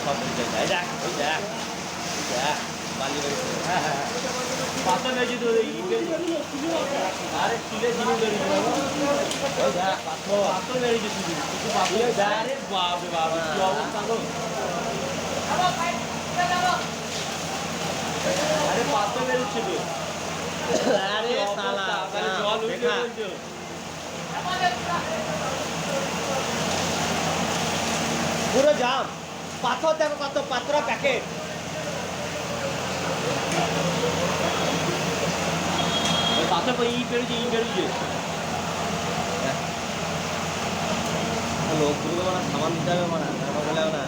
সব বেরিয়ে যায়। দেখ ওই দেখ ওই দেখ বালি বেরিয়েছে। হ্যাঁ হ্যাঁ পাতা মেরেছি তো আরে স্টিলের জিনিস বেরিয়েছে ওই দেখ পাথর মেরেছে শুধু কিছু পাথর আরে বাপরে বাবা কি অবস্থা গো আরে পাথর মেরেছে তো আরে শালা জল উঠে বলছো পুরো জাম পাথর দেখো কত পাথর প্যাকেট পাথর ই বেরোচ্ছে লোকগুলো মানে সামান দিতে হবে মানে বলে না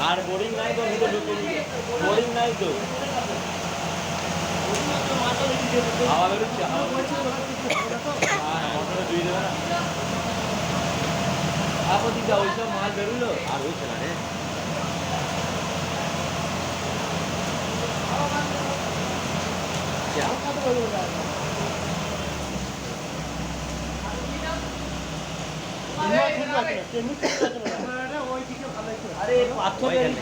আর বোরিং নাই তো বোরিং নাই তো হাওয়া বেরোচ্ছে মোটরে ধুয়ে দেবে না আপদিকে ওইসব মাল বেরোলো আর হয়েছে না রে আরে পাথর ইট